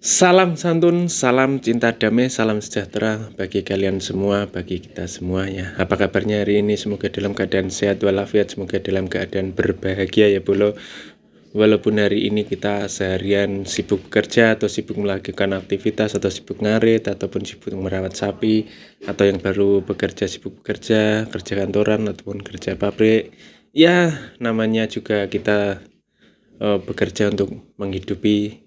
Salam santun, salam cinta damai, salam sejahtera bagi kalian semua, bagi kita semua ya. Apa kabarnya hari ini? Semoga dalam keadaan sehat walafiat, semoga dalam keadaan berbahagia ya bolo. Walaupun hari ini kita seharian sibuk bekerja atau sibuk melakukan aktivitas atau sibuk ngarit ataupun sibuk merawat sapi, atau yang baru bekerja sibuk bekerja, kerja kantoran ataupun kerja pabrik. Ya, namanya juga kita bekerja untuk menghidupi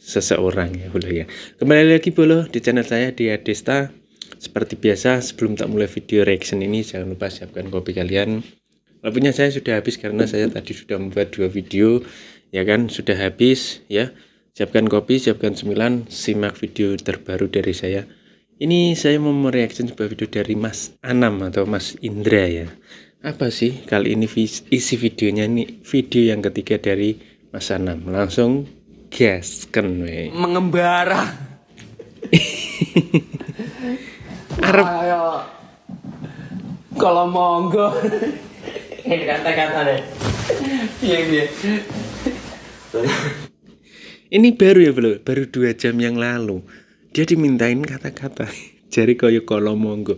seseorang ya bolo ya. Kembali lagi bolo di channel saya di Adesta. Seperti biasa, sebelum tak mulai video reaction ini, jangan lupa siapkan kopi kalian. Kopinya saya sudah habis karena saya tadi sudah membuat 2 video ya kan, sudah habis ya. Siapkan kopi, siapkan cemilan, simak video terbaru dari saya. Ini saya mau mereaction sebuah video dari Mas Anam atau Mas Indra ya. Apa sih kali ini isi videonya? Ini video yang ketiga dari Mas Anam. Langsung gasken we. Mengembara. Arep Ayo. Kalau monggo. Ini kata-kata deh. Iya. ini baru ya bro, baru 2 jam yang lalu dia dimintain kata-kata jari koyo kalau monggo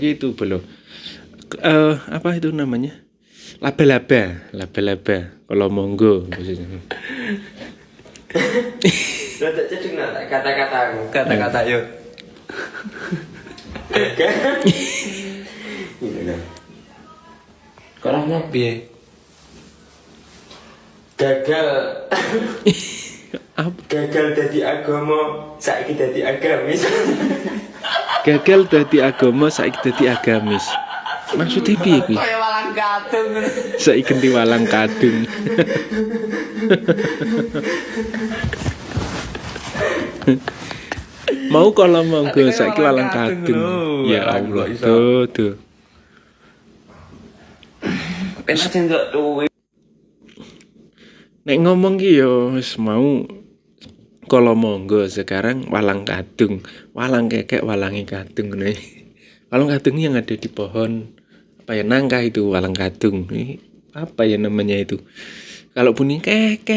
gitu bro. Apa itu namanya, laba-laba kalau monggo maksudnya. Rada cedeng nak kata-kataku. Kata-kata yo. Korangnya piye? Gagal. Gagal dadi agama, saiki dadi agamis. Gagal dadi agama, saiki dadi agamis. Maksudnya piye kuwi? Kayak walang kadung. Saiki ganti walang kadung. Mau kalau monggo saiki walang kadung. Ya Allah, tuh. Penak enggak duwe. Nek ngomong ki yo wis mau kalau monggo, sekarang walang kadung, walang kekek, walangi kadung nih. Walang kadung yang ada di pohon apa ya, nangka itu walang kadung. Apa ya namanya itu? Kalau bunyi kek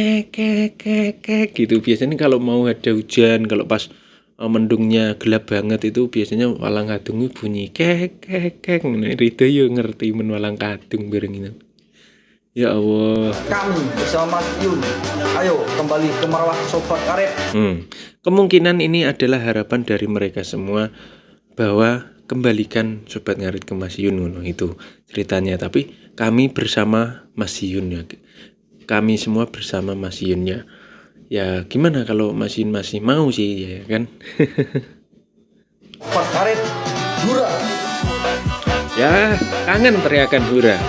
gitu biasanya kalau mau ada hujan, kalau pas mendungnya gelap banget itu biasanya walang kadung bunyi kek. Rito yo ngerti men walang kadung bareng itu. Ya Allah. Kami bersama Mas Yun, ayo kembali ke marwah Sobat Karet. Kemungkinan ini adalah harapan dari mereka semua bahwa kembalikan Sobat Ngarit ke Mas Yun, itu ceritanya. Tapi kami bersama Mas Yun ya. Kami semua bersama Mas Yun ya. Ya gimana kalau Mas Yun masih mau sih ya kan? Sobat Karet, hura. Ya kangen teriakan hura.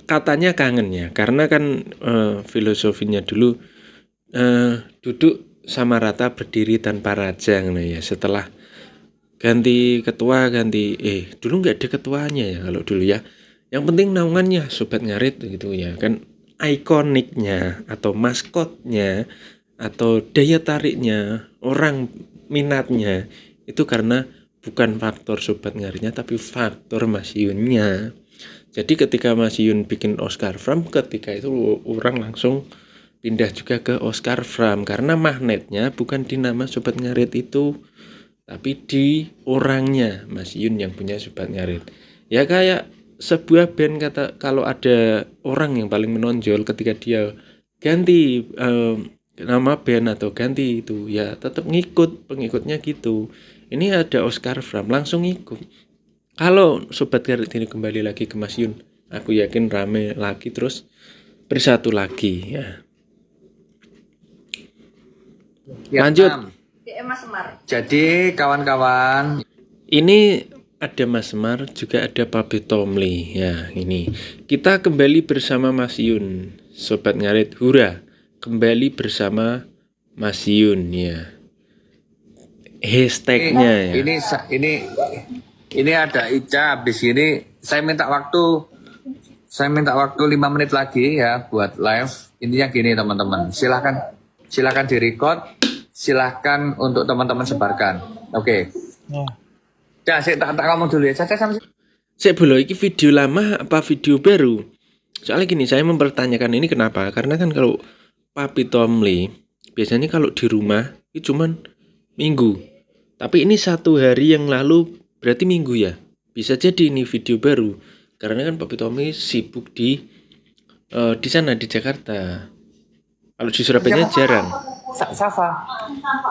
Katanya kangen ya, karena kan filosofinya dulu duduk sama rata berdiri tanpa raja nah ya. Setelah ganti ketua dulu nggak ada ketuanya ya kalau dulu ya. Yang penting naungannya Sobat Ngarit gitu ya kan, ikoniknya atau maskotnya atau daya tariknya orang minatnya itu karena bukan faktor Sobat Ngaritnya tapi faktor Mas Yunnya. Jadi ketika Mas Yun bikin Oscar Fram, ketika itu orang langsung pindah juga ke Oscar Fram karena magnetnya bukan di nama Sobat Ngarit itu, tapi di orangnya Mas Yun yang punya Sobat Ngarit. Ya kayak sebuah band, kata kalau ada orang yang paling menonjol ketika dia ganti nama band atau ganti itu ya tetap ngikut pengikutnya gitu. Ini ada Oscar Fram langsung ikut. Kalau Sobat Ngarit ini kembali lagi ke Mas Yun, aku yakin rame lagi terus bersatu lagi ya. Lanjut. Mas Semar. Jadi kawan-kawan, Ini ada Mas Semar, juga ada Pabe Tomli ya. Ini kita kembali bersama Mas Yun. Sobat Ngarit hura, kembali bersama Mas Yun ya. Hashtagnya ya. ini ada Ica. Habis ini saya minta waktu 5 menit lagi ya buat live. Intinya gini teman-teman, silahkan direcord, silahkan untuk teman-teman sebarkan. Oke. Ya, saya tak ngomong dulu ya. Caca sama Saya belum iki video lama apa video baru? Soalnya gini, saya mempertanyakan ini kenapa? Karena kan kalau Papi Tomli biasanya kalau di rumah itu cuman minggu. Tapi ini 1 hari yang lalu berarti minggu ya. Bisa jadi ini video baru. Karena kan Papi Tomli sibuk di sana di Jakarta. Kalau di Surabaya jarang. Safa.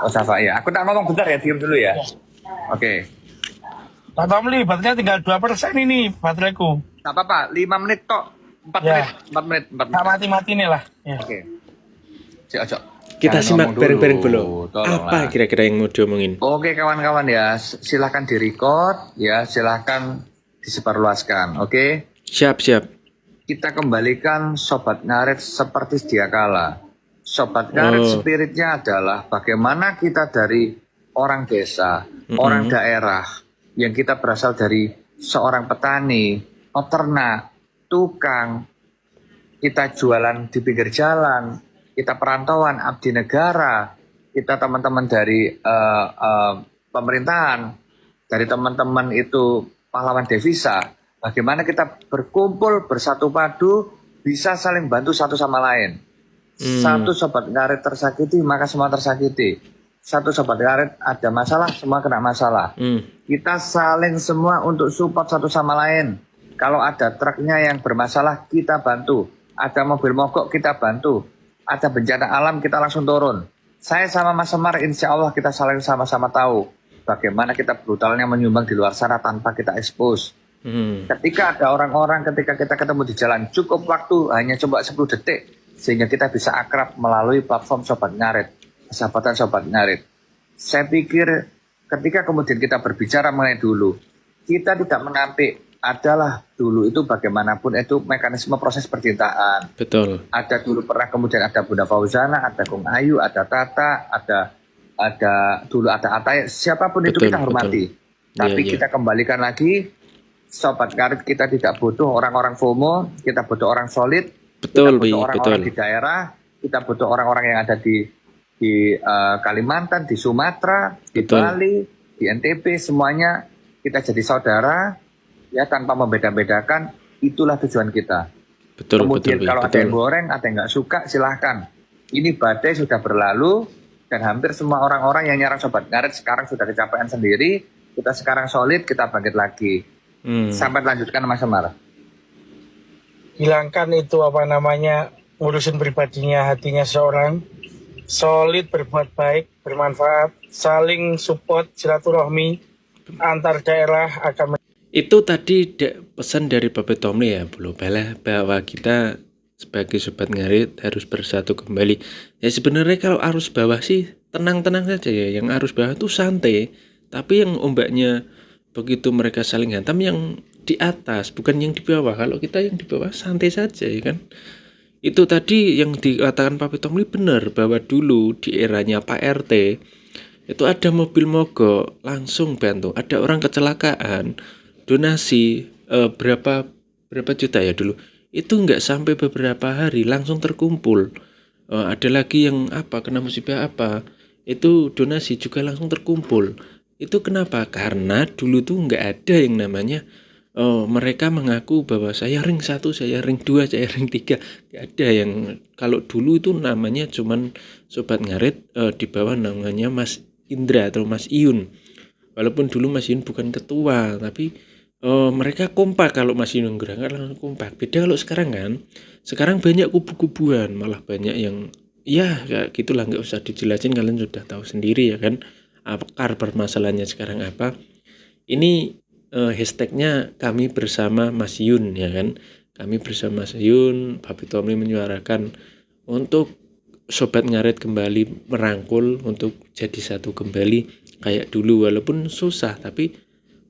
Oh Safa ya. Aku tak ngomong bentar ya, diam dulu ya. Oke. Pak Tomli, baterainya tinggal 2% ini bateraiku. Tak apa-apa, 5 menit tok. 4 Ya. menit, 4 menit, 4 menit. Tak mati-mati nih lah. Ya. Oke. Si Ojo. Kita Jangan simak ngomong bareng-bareng dulu, dulu. tolonglah. Apa kira-kira yang mau diomongin? Oke kawan-kawan ya, silahkan di-record ya, silahkan disebarluaskan. Oke. Siap. Kita kembalikan Sobat Ngarit seperti sedia kala. Sobat Ngarit spiritnya adalah bagaimana kita dari orang desa, orang daerah, yang kita berasal dari seorang petani, peternak, tukang, kita jualan di pinggir jalan, kita perantauan, abdi negara, kita teman-teman dari pemerintahan, dari teman-teman itu pahlawan devisa, bagaimana kita berkumpul bersatu padu, bisa saling bantu satu sama lain. Satu Sobat Ngarit tersakiti, maka semua tersakiti. Satu Sobat Ngarit ada masalah, semua kena masalah. Kita saling semua untuk support satu sama lain. Kalau ada truknya yang bermasalah, kita bantu. Ada mobil mogok, kita bantu. Ada bencana alam, kita langsung turun. Saya sama Mas Semar, insya Allah kita saling sama-sama tahu bagaimana kita brutalnya menyumbang di luar sana tanpa kita expose. Ketika ada orang-orang, ketika kita ketemu di jalan, cukup waktu hanya coba 10 detik, sehingga kita bisa akrab melalui platform Sobat Ngarit, persahabatan Sobat Ngarit. Saya pikir ketika kemudian kita berbicara mengenai dulu, kita tidak menampik adalah dulu itu bagaimanapun itu mekanisme proses percintaan. Betul. Ada dulu pernah kemudian ada Bunda Fauzana, ada Kung Ayu, ada Tata, ada dulu ada Atay, siapapun itu kita hormati. Tapi kita kembalikan lagi, Sobat Ngarit kita tidak butuh orang-orang FOMO, kita butuh orang solid. Betul, kita butuh orang-orang betul. di daerah, kita butuh orang-orang yang ada di Kalimantan, di Sumatera, di Bali, di NTB, semuanya kita jadi saudara, ya tanpa membeda-bedakan. Itulah tujuan kita. Betul. Kemudian kalau ada yang goreng, ada yang nggak suka, silahkan. Ini badai sudah berlalu dan hampir semua orang-orang yang nyerang Sobat Ngarit sekarang sudah kecapean sendiri. Kita sekarang solid, kita bangkit lagi. Sampai lanjutkan Mas Semar. Hilangkan itu urusan pribadinya, hatinya seorang. Solid, berbuat baik, bermanfaat, saling support, silaturahmi antar daerah akan. Itu tadi pesan dari Papi Tomli ya, bahwa kita sebagai Sobat Ngarit harus bersatu kembali. Ya sebenarnya kalau arus bawah sih tenang-tenang saja ya. Yang arus bawah itu santai, tapi yang ombaknya begitu mereka saling hantam yang di atas, bukan yang di bawah. Kalau kita yang di bawah santai saja ya kan. Itu tadi yang dikatakan Papi Tomli benar, bahwa dulu di eranya Pak RT itu ada mobil mogok langsung bantu, ada orang kecelakaan donasi berapa juta ya dulu, itu nggak sampai beberapa hari langsung terkumpul. Ada lagi yang kena musibah itu donasi juga langsung terkumpul. Itu kenapa? Karena dulu tuh nggak ada yang namanya mereka mengaku bahwa saya ring 1, saya ring 2, saya ring 3. Nggak ada yang, kalau dulu itu namanya cuman Sobat Ngarit di bawah namanya Mas Indra atau Mas Iyun. Walaupun dulu Mas Iyun bukan ketua, tapi mereka kompak. Kalau Mas Iyun gerak langsung kompak. Beda kalau sekarang kan. Sekarang banyak kubu-kubuan, malah banyak yang ya gitulah, nggak usah dijelasin, kalian sudah tahu sendiri ya kan. Akar permasalahannya sekarang apa? Ini hashtagnya kami bersama Mas Yun ya kan. Kami bersama Mas Yun, Papi Tomli menyuarakan untuk Sobat Ngarit kembali merangkul untuk jadi satu kembali kayak dulu, walaupun susah tapi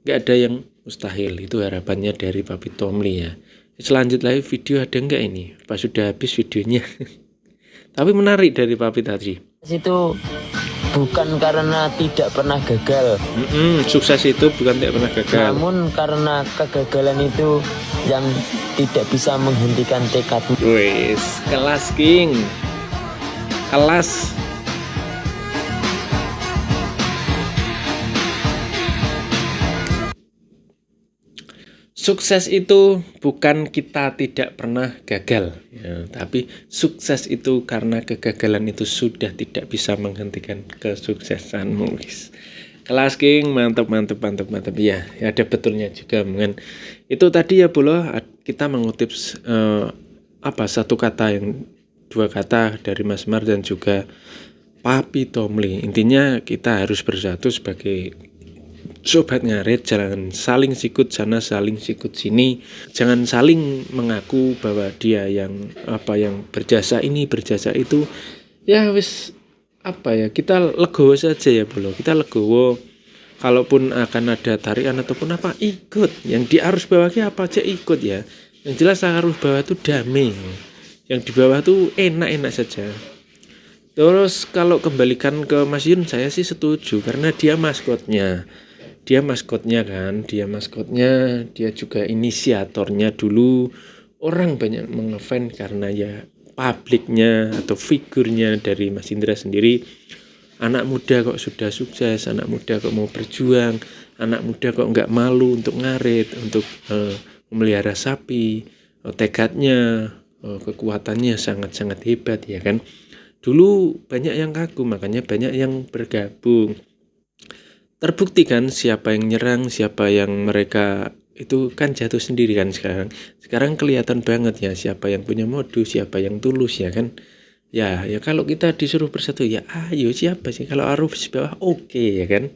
nggak ada yang mustahil. Itu harapannya dari Papi Tomli ya. Selanjutnya video ada nggak ini? Pas sudah habis videonya. Tapi menarik dari Papi tadi. Itu bukan karena tidak pernah gagal, sukses itu bukan tidak pernah gagal, namun karena kegagalan itu yang tidak bisa menghentikan tekadmu. Wes, kelas King, kelas. Sukses itu bukan kita tidak pernah gagal, ya, tapi sukses itu karena kegagalan itu sudah tidak bisa menghentikan kesuksesanmu. Kelas King, mantap. Ya, ada betulnya juga, men. Itu tadi ya Bolo, kita mengutip dua kata dari Mas Mar dan juga Papi Tomli. Intinya kita harus bersatu sebagai sobat ngarit, jangan saling sikut sana, saling sikut sini. Jangan saling mengaku bahwa dia yang berjasa ini, berjasa itu. Ya wis kita legowo saja ya Bolo. Kita legowo. Kalaupun akan ada tarian ataupun apa, ikut. Yang di arus bawahnya apa aja ikut ya. Yang jelas arus bawah itu damai. Yang di bawah tuh enak-enak saja. Terus kalau kembalikan ke Mas Yun, saya sih setuju karena dia maskotnya. Dia juga inisiatornya dulu. Orang banyak mengefans karena ya publiknya atau figurnya dari Mas Indra sendiri. Anak muda kok sudah sukses, anak muda kok mau berjuang, anak muda kok nggak malu untuk ngarit, untuk memelihara sapi, tekadnya, kekuatannya sangat-sangat hebat ya kan. Dulu banyak yang kagum, makanya banyak yang bergabung. Terbukti kan siapa yang nyerang, siapa yang mereka itu kan jatuh sendiri kan sekarang. Sekarang kelihatan banget ya siapa yang punya modus, siapa yang tulus ya kan. Ya kalau kita disuruh bersatu ya ayo siapa sih, kalau arus bawah oke ya kan.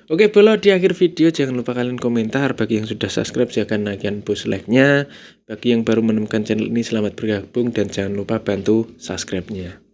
Oke Bolo, di akhir video jangan lupa kalian komentar. Bagi yang sudah subscribe silahkan naikkan push like-nya. Bagi yang baru menemukan channel ini selamat bergabung dan jangan lupa bantu subscribe-nya.